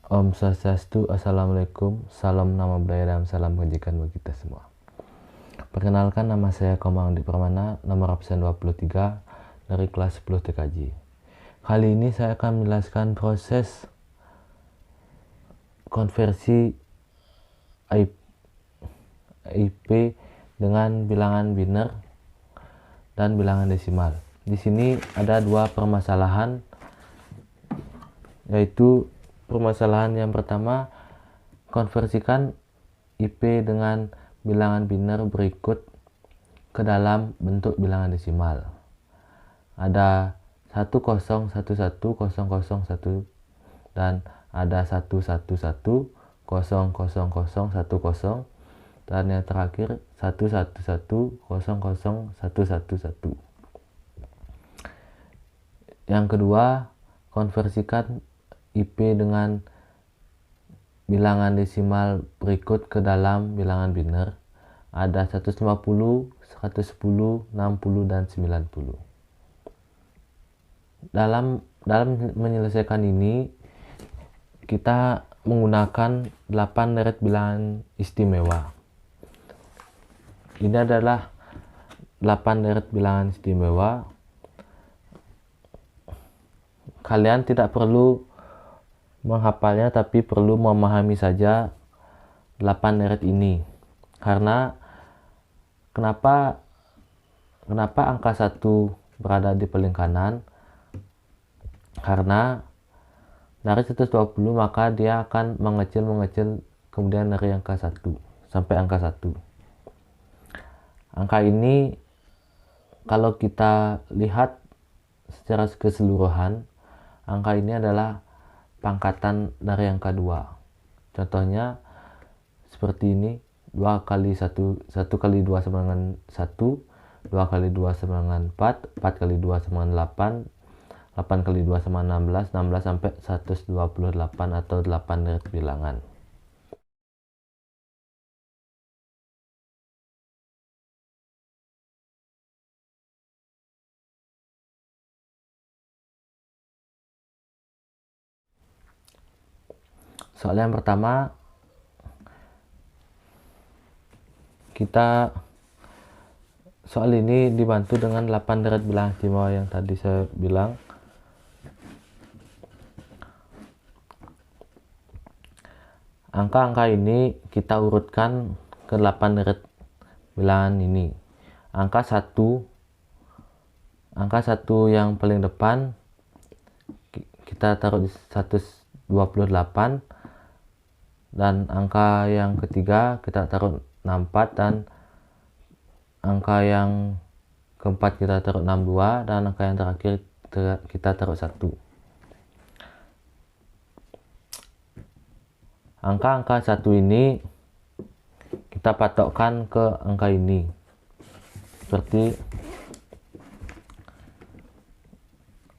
Om Swastiastu, Assalamualaikum, salam nama budaya dan salam kebajikan bagi kita semua. Perkenalkan, nama saya Komang Di Permana, nomor absen 23 dari kelas 10 TKJ. Kali ini saya akan menjelaskan proses konversi IP dengan bilangan biner dan bilangan desimal. Di sini ada dua permasalahan, yaitu permasalahan yang pertama, konversikan IP dengan bilangan biner berikut ke dalam bentuk bilangan desimal. Ada 10110001 dan ada 1110010 dan yang terakhir 1110011. Yang kedua, konversikan IP dengan bilangan desimal berikut ke dalam bilangan biner. Ada 150, 110, 60, dan 90. Dalam menyelesaikan ini, kita menggunakan 8 deret bilangan istimewa. Ini adalah 8 deret bilangan istimewa. Kalian tidak perlu menghafalnya, tapi perlu memahami saja 8 deret ini. Karena kenapa angka 1 berada di paling kanan? Karena dari 120 maka dia akan mengecil kemudian dari angka 1 sampai angka 1. Angka ini kalau kita lihat secara keseluruhan, angka ini adalah pangkatan dari angka 2. Contohnya seperti ini, 2 kali 1 kali 2 sama dengan 1, 2 kali 2 sama dengan 4, 4 kali 2 sama dengan 8, 8 kali 2 sama 16, 16 sampai 128 atau 8 deret bilangan. Soal yang pertama, soal ini dibantu dengan 8 deret bilangan istimewa yang tadi saya bilang. Angka-angka ini kita urutkan ke 8 deret bilangan ini. Angka 1 yang paling depan kita taruh di 128, dan angka yang ketiga kita taruh 64, dan angka yang keempat kita taruh 62, dan angka yang terakhir kita taruh 1. Angka-angka 1 ini kita patokkan ke angka ini. Seperti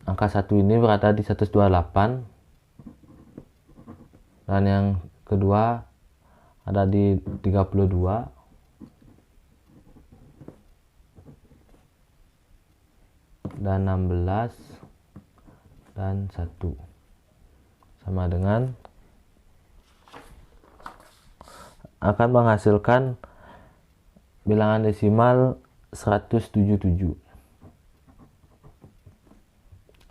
angka 1 ini berada di 128, dan yang kedua ada di 32, dan 16, dan 1, sama dengan akan menghasilkan bilangan desimal 177.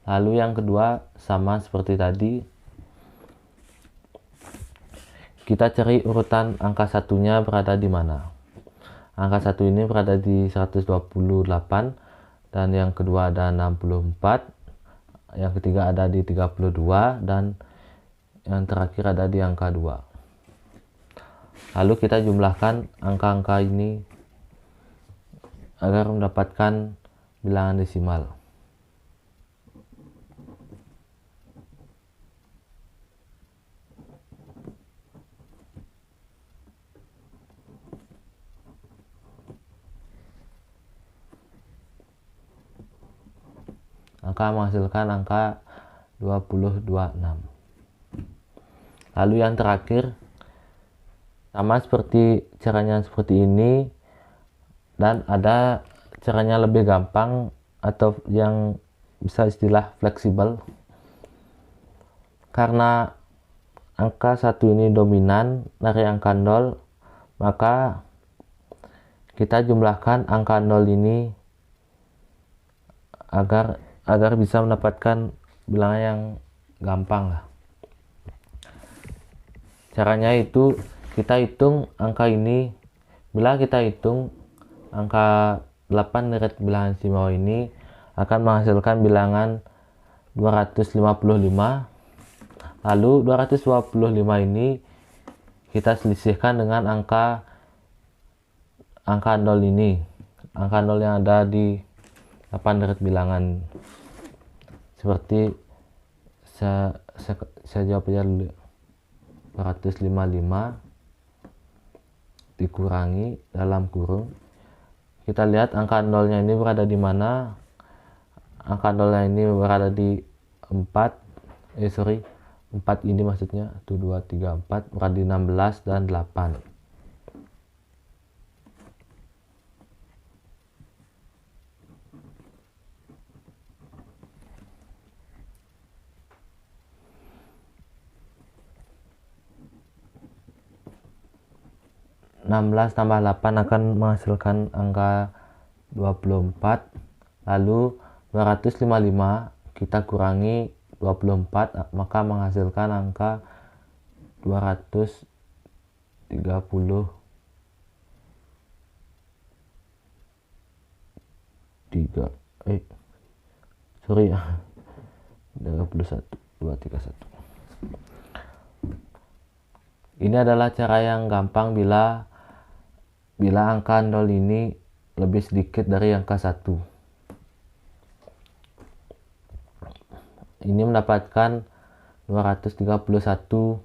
Lalu yang kedua sama seperti tadi, kita cari urutan angka satunya berada di mana. Angka 1 ini berada di 128, dan yang kedua ada 64, yang ketiga ada di 32, dan yang terakhir ada di angka 2. Lalu kita jumlahkan angka-angka ini agar mendapatkan bilangan desimal. Angka menghasilkan angka 226. Lalu yang terakhir sama seperti caranya seperti ini, dan ada caranya lebih gampang atau yang bisa istilah fleksibel. Karena angka 1 ini dominan dari angka 0, maka kita jumlahkan angka 0 ini agar bisa mendapatkan bilangan yang gampang lah. Caranya itu kita hitung angka ini. Bila kita hitung angka 8 dari bilangan istimewa ini akan menghasilkan bilangan 255. Lalu 255 ini kita selisihkan dengan angka 0 ini. Angka 0 yang ada di 8 dari bilangan. Seperti saya jawab aja dulu. 255 dikurangi dalam kurung. Kita lihat angka 0-nya ini berada di mana. Angka 0-nya ini berada di 4 ini maksudnya. 1, 2, 3, 4 berada di 16 dan 8. (16 tambah 8) akan menghasilkan angka 24. Lalu 255 kita kurangi 24 maka menghasilkan angka 230 231. Ini adalah cara yang gampang bila angka 0 ini lebih sedikit dari angka 1. Ini mendapatkan 231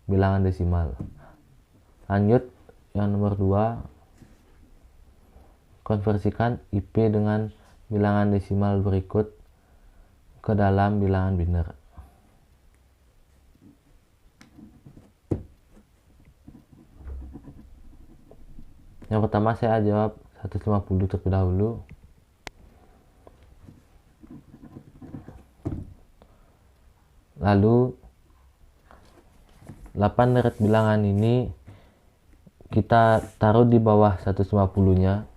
bilangan desimal. Lanjut yang nomor 2. Konversikan IP dengan bilangan desimal berikut ke dalam bilangan biner. Yang pertama saya jawab 150 terlebih dahulu. Lalu 8 deret bilangan ini kita taruh di bawah 150-nya.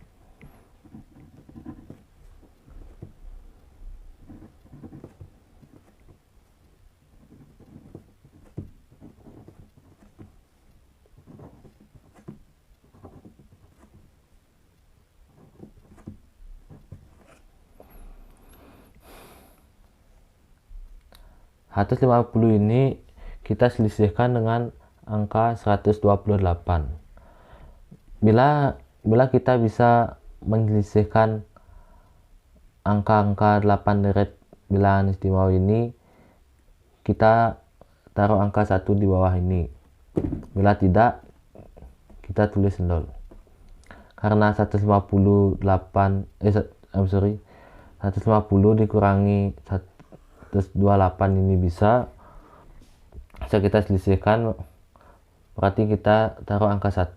Ratus 50 ini kita selisihkan dengan angka 128. Bila kita bisa menyisihkan angka-angka 8 deret bilangan istimewa ini, kita taruh angka 1 di bawah ini. Bila tidak, kita tulis 0. Karena 150 dikurangi 128 ini bisa kita selisihkan, berarti kita taruh angka 1.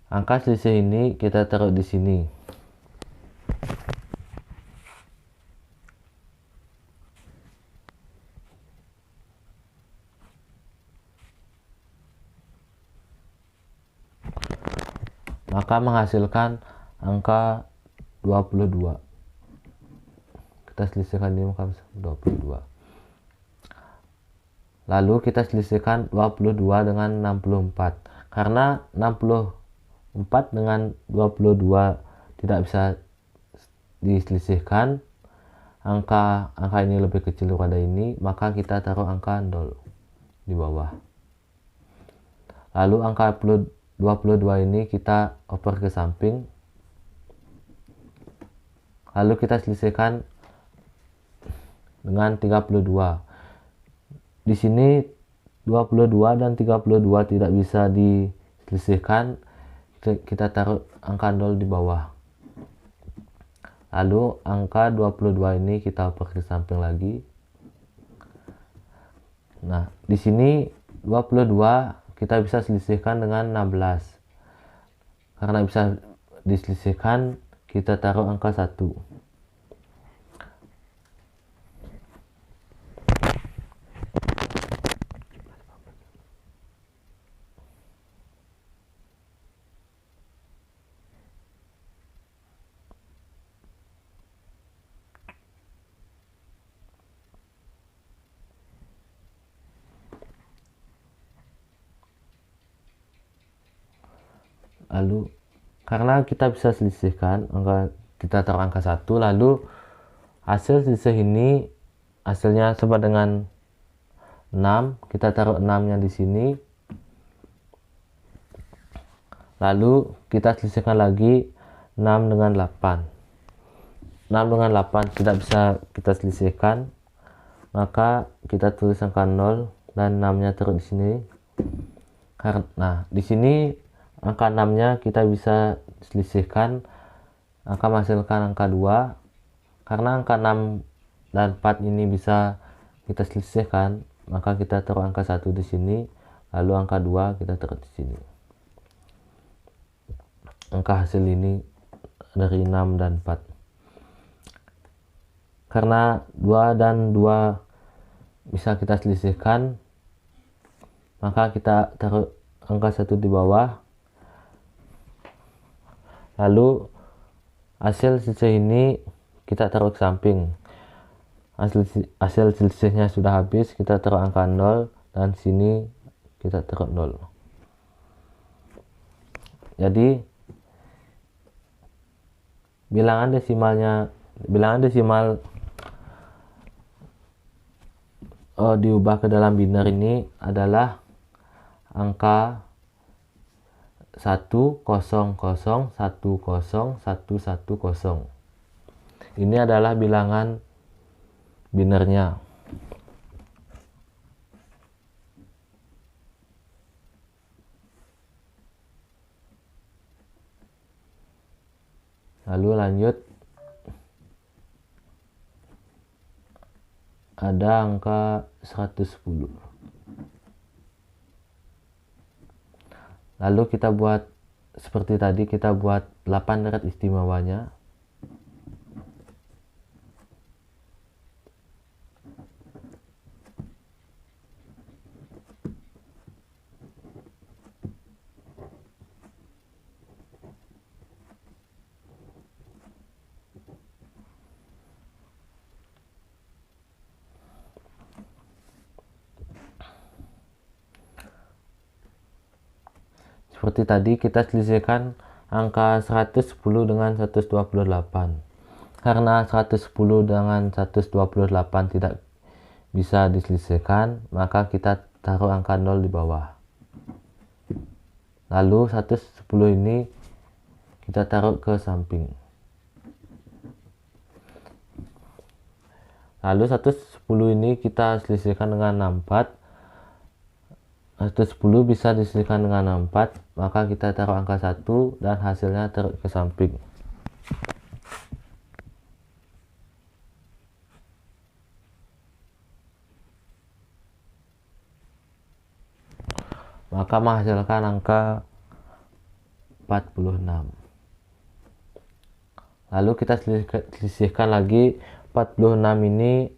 Angka selisih ini kita taruh di sini. Maka menghasilkan angka 22. Kita selisihkan ini maka 22. Lalu kita selisihkan 22 dengan 64. Karena 64 dengan 22 tidak bisa diselisihkan, angka ini lebih kecil daripada ini, maka kita taruh angka 0 di bawah. Lalu angka 22 ini kita oper ke samping. Lalu kita selisihkan dengan 32. Di sini 22 dan 32 tidak bisa diselisihkan, kita taruh angka 0 di bawah. Lalu angka 22 ini kita oper ke samping lagi. Nah, di sini 22 kita bisa selisihkan dengan 16. Karena bisa diselisihkan, kita taruh angka 1. Lalu karena kita bisa selisihkan, kita taruh angka 1, lalu hasil selisih ini hasilnya sama dengan 6, kita taruh 6 nya di sini, lalu kita selisihkan lagi 6 dengan 8. 6 dengan 8 tidak bisa kita selisihkan, maka kita tulis angka 0 dan 6 nya taruh di sini. Karena di sini angka 6 nya kita bisa selisihkan, akan menghasilkan angka 2. Karena angka 6 dan 4 ini bisa kita selisihkan, maka kita taruh angka 1 di sini, lalu angka 2 kita taruh di sini. Angka hasil ini dari 6 dan 4. Karena 2 dan 2 bisa kita selisihkan, maka kita taruh angka 1 di bawah, lalu hasil selisih ini kita taruh ke samping. Hasil selisihnya sudah habis, kita taruh angka 0 dan sini kita taruh 0. Jadi bilangan desimal diubah ke dalam biner ini adalah angka 100101010. Ini adalah bilangan binernya. Lalu lanjut, ada angka 110. Lalu kita buat seperti tadi, kita buat 8 deret istimewanya. Seperti tadi kita selisihkan angka 110 dengan 128. Karena 110 dengan 128 tidak bisa diselisihkan, maka kita taruh angka 0 di bawah. Lalu 110 ini kita taruh ke samping. Lalu 110 ini kita selisihkan dengan 64. 110 bisa diselisihkan dengan 64, maka kita taruh angka 1 dan hasilnya taruh ke samping. Maka menghasilkan angka 46. Lalu kita selisihkan lagi 46 ini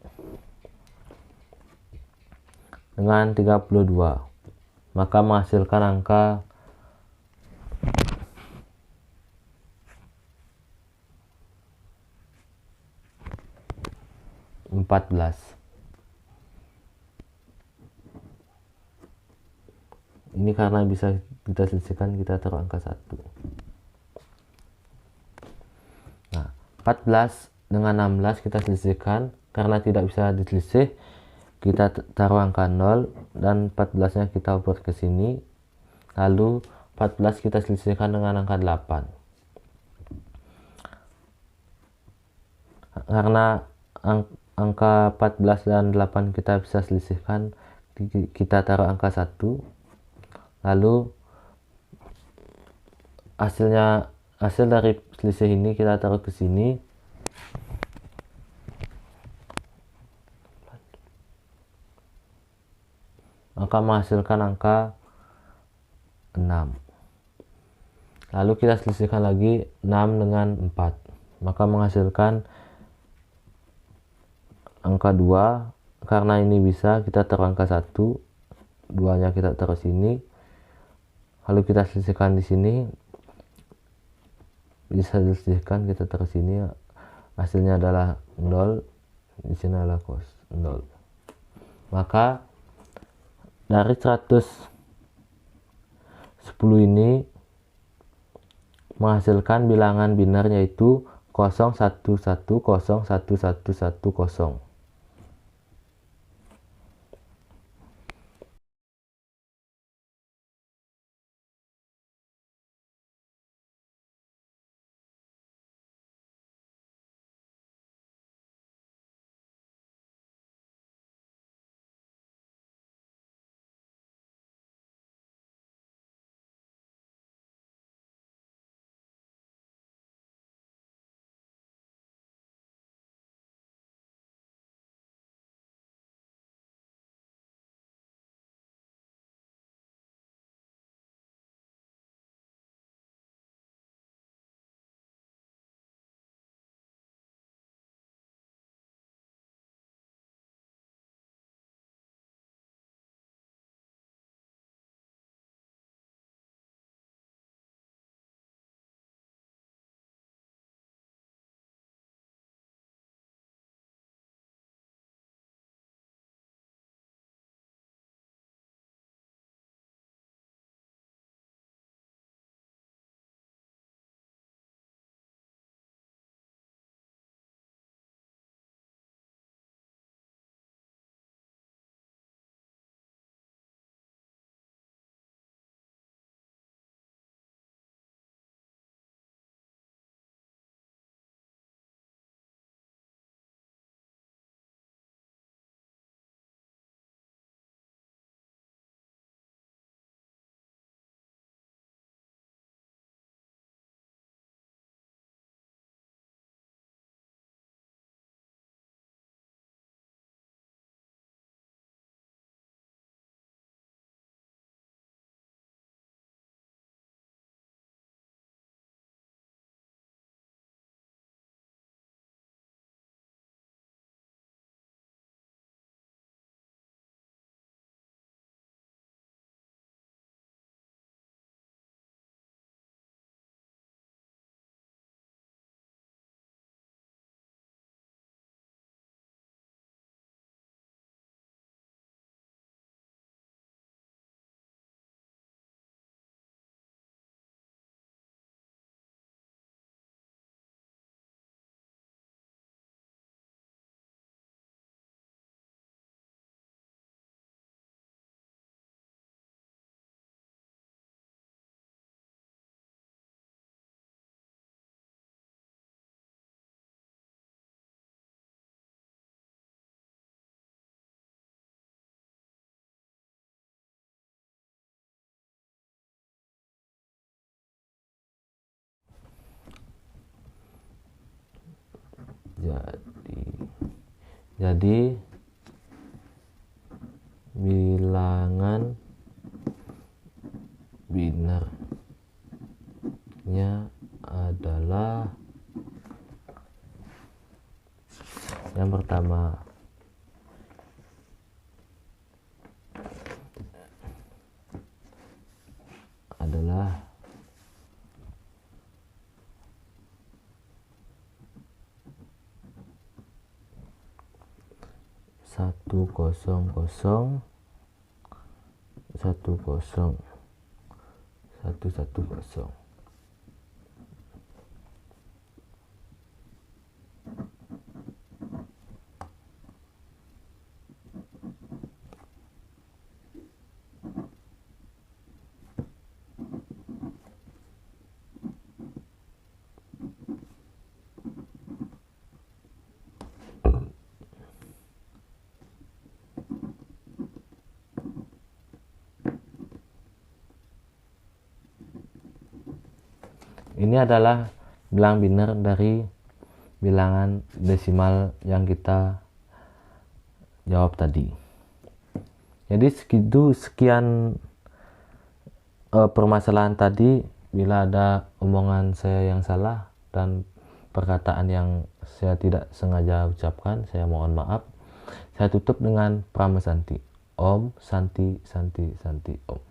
dengan 32. Maka menghasilkan angka 14. Ini karena bisa kita selisihkan, kita taruh angka 1. Nah, 14 dengan 16 kita selisihkan, karena tidak bisa diselisih, kita taruh angka 0 dan 14 nya kita buat ke sini, lalu 14 kita selisihkan dengan angka 8. Karena angka 14 dan 8 kita bisa selisihkan, kita taruh angka 1, lalu hasil dari selisih ini kita taruh ke sini, maka menghasilkan angka 6. Lalu kita selisihkan lagi 6 dengan 4, maka menghasilkan angka 2. Karena ini bisa, kita taruh angka 1, 2 nya kita taruh sini, lalu kita selisihkan di sini, bisa diselisihkan, kita taruh sini, hasilnya adalah 0, di sini adalah 0. Maka dari 110 ini menghasilkan bilangan biner yaitu 011011110. Jadi bilangan binernya adalah yang pertama adalah 100110110. Ini adalah bilangan biner dari bilangan desimal yang kita jawab tadi. Jadi sekian permasalahan tadi. Bila ada omongan saya yang salah dan perkataan yang saya tidak sengaja ucapkan, saya mohon maaf. Saya tutup dengan Prama Santi. Om Santi Santi Santi Om.